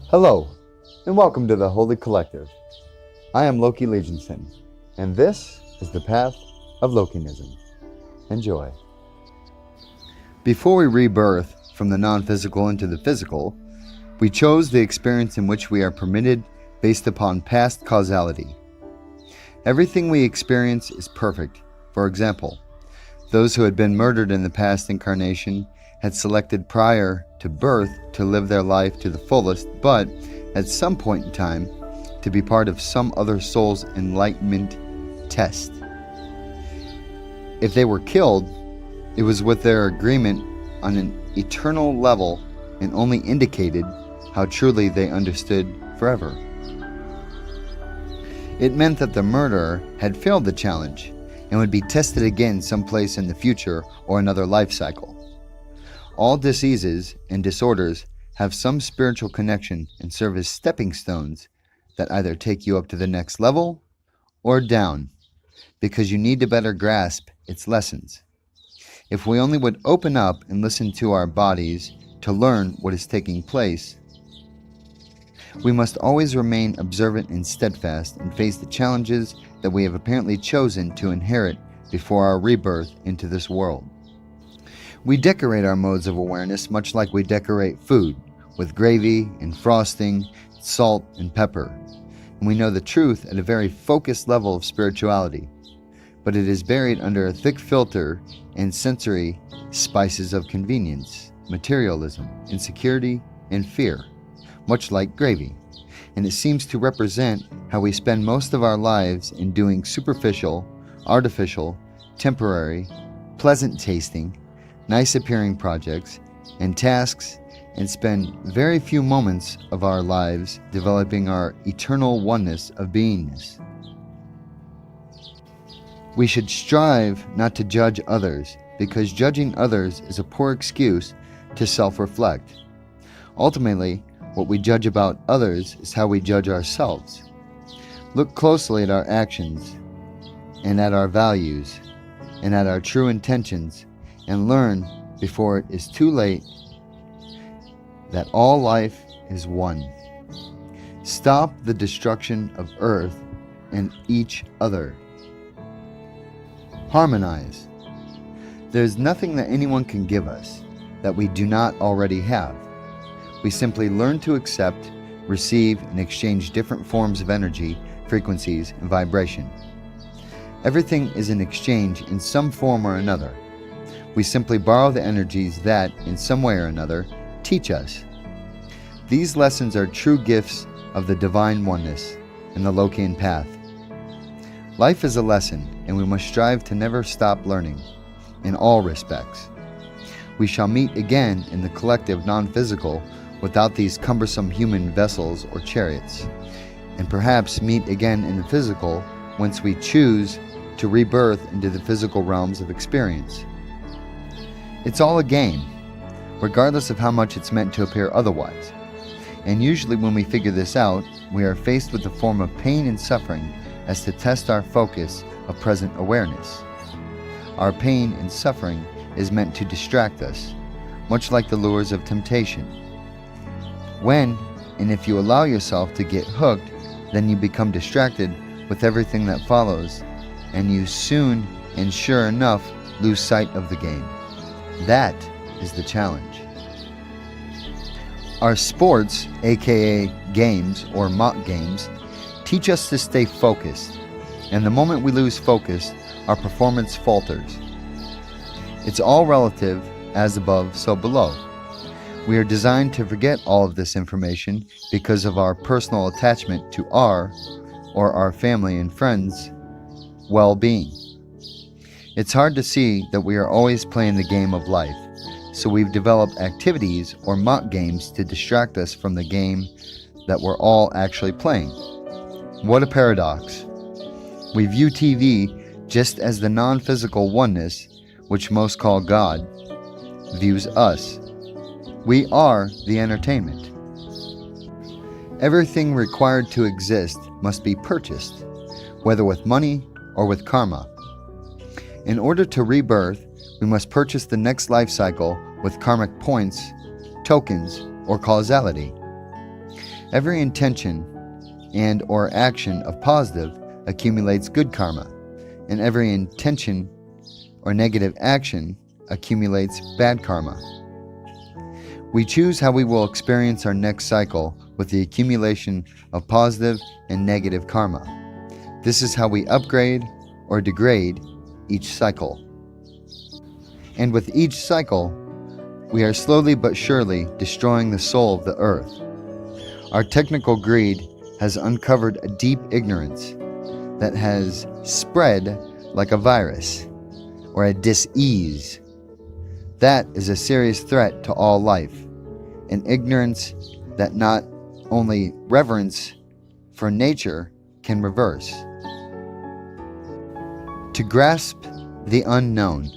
Hello, and welcome to the Holy Collective. I am Loki Legionson, and this is the path of Lokianism. Enjoy. Before we rebirth from the non-physical into the physical, we chose the experience in which we are permitted based upon past causality. Everything we experience is perfect. For example, those who had been murdered in the past incarnation had selected prior to birth to live their life to the fullest, but at some point in time to be part of some other soul's enlightenment test. If they were killed, it was with their agreement on an eternal level and only indicated how truly they understood forever. It meant that the murderer had failed the challenge and would be tested again someplace in the future or another life cycle. All diseases and disorders have some spiritual connection and serve as stepping stones that either take you up to the next level or down, because you need to better grasp its lessons. If we only would open up and listen to our bodies to learn what is taking place, we must always remain observant and steadfast and face the challenges that we have apparently chosen to inherit before our rebirth into this world. We decorate our modes of awareness much like we decorate food, with gravy and frosting, salt and pepper. And we know the truth at a very focused level of spirituality, but it is buried under a thick filter and sensory spices of convenience, materialism, insecurity, and fear, much like gravy. And it seems to represent how we spend most of our lives in doing superficial, artificial, temporary, pleasant tasting, nice appearing projects and tasks, and spend very few moments of our lives developing our eternal oneness of beingness. We should strive not to judge others, because judging others is a poor excuse to self-reflect. Ultimately, what we judge about others is how we judge ourselves. Look closely at our actions and at our values and at our true intentions, and learn before it is too late that all life is one. Stop the destruction of Earth and each other. Harmonize. There is nothing that anyone can give us that we do not already have. We simply learn to accept, receive, and exchange different forms of energy, frequencies, and vibration. Everything is an exchange in some form or another. We simply borrow the energies that, in some way or another, teach us. These lessons are true gifts of the divine oneness and the Lokian path. Life is a lesson, and we must strive to never stop learning, in all respects. We shall meet again in the collective non-physical without these cumbersome human vessels or chariots, and perhaps meet again in the physical once we choose to rebirth into the physical realms of experience. It's all a game, regardless of how much it's meant to appear otherwise. And usually when we figure this out, we are faced with a form of pain and suffering as to test our focus of present awareness. Our pain and suffering is meant to distract us, much like the lures of temptation. When and if you allow yourself to get hooked, then you become distracted with everything that follows, and you soon and sure enough lose sight of the game. That is the challenge. Our sports, aka games or mock games, teach us to stay focused, and the moment we lose focus, our performance falters. It's all relative, as above, so below. We are designed to forget all of this information because of our personal attachment to our, or our family and friends, well-being. It's hard to see that we are always playing the game of life, so we've developed activities or mock games to distract us from the game that we're all actually playing. What a paradox. We view TV just as the non-physical oneness, which most call God, views us. We are the entertainment. Everything required to exist must be purchased, whether with money or with karma. In order to rebirth, we must purchase the next life cycle with karmic points, tokens, or causality. Every intention and or action of positive accumulates good karma, and every intention or negative action accumulates bad karma. We choose how we will experience our next cycle with the accumulation of positive and negative karma. This is how we upgrade or degrade each cycle. And with each cycle, we are slowly but surely destroying the soul of the earth. Our technical greed has uncovered a deep ignorance that has spread like a virus or a dis-ease. That is a serious threat to all life, an ignorance that not only reverence for nature can reverse. To grasp the unknown,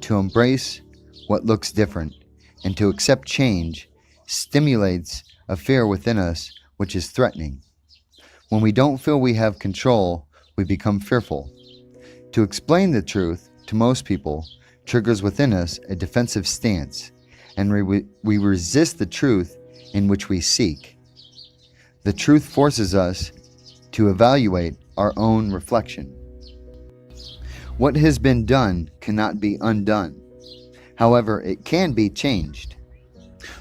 to embrace what looks different, and to accept change stimulates a fear within us which is threatening. When we don't feel we have control, we become fearful. To explain the truth to most people triggers within us a defensive stance, and we resist the truth in which we seek. The truth forces us to evaluate our own reflection. What has been done cannot be undone. However, it can be changed.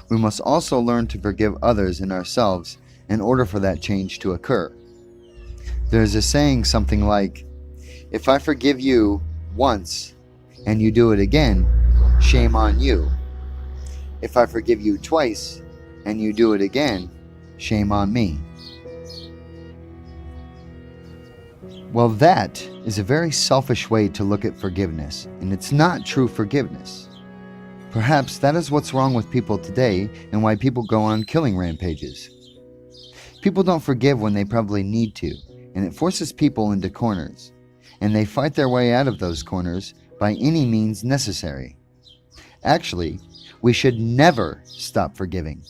We must also learn to forgive others and ourselves in order for that change to occur. There is a saying something like, "If I forgive you once and you do it again, shame on you. If I forgive you twice and you do it again, shame on me." Well, that is a very selfish way to look at forgiveness, and it's not true forgiveness. Perhaps that is what's wrong with people today and why people go on killing rampages. People don't forgive when they probably need to, and it forces people into corners, and they fight their way out of those corners by any means necessary. Actually, we should never stop forgiving.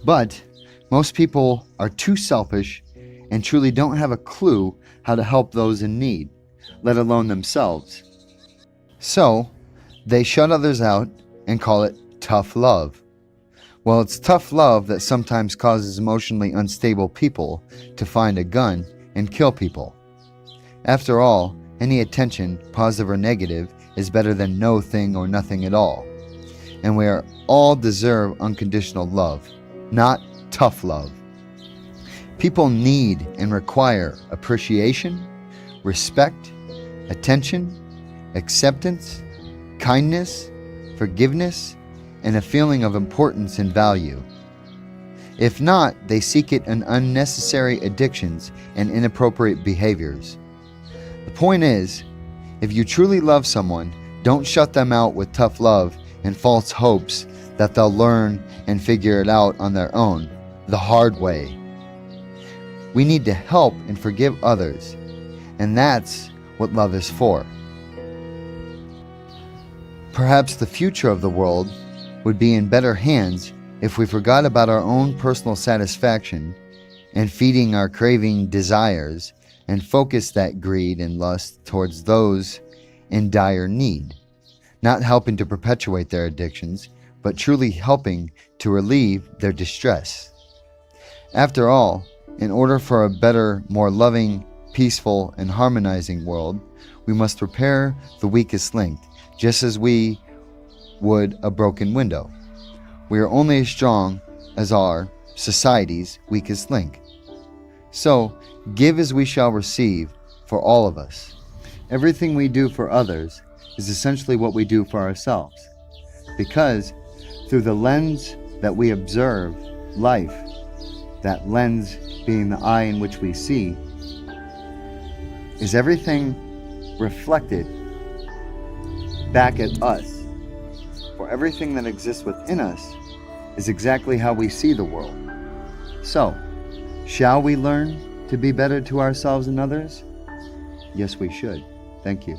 But most people are too selfish and truly don't have a clue how to help those in need, let alone themselves. So, they shut others out and call it tough love. Well, it's tough love that sometimes causes emotionally unstable people to find a gun and kill people. After all, any attention, positive or negative, is better than no thing or nothing at all. And we all deserve unconditional love, not tough love. People need and require appreciation, respect, attention, acceptance, kindness, forgiveness, and a feeling of importance and value. If not, they seek it in unnecessary addictions and inappropriate behaviors. The point is, if you truly love someone, don't shut them out with tough love and false hopes that they'll learn and figure it out on their own, the hard way. We need to help and forgive others, and that's what love is for. Perhaps the future of the world would be in better hands if we forgot about our own personal satisfaction and feeding our craving desires and focused that greed and lust towards those in dire need, not helping to perpetuate their addictions, but truly helping to relieve their distress. After all, in order for a better, more loving, peaceful, and harmonizing world, we must repair the weakest link, just as we would a broken window. We are only as strong as our society's weakest link. So, give as we shall receive for all of us. Everything we do for others is essentially what we do for ourselves, because through the lens that we observe life, that lens being the eye in which we see, is everything reflected back at us. For everything that exists within us is exactly how we see the world. So, shall we learn to be better to ourselves and others? Yes, we should. Thank you.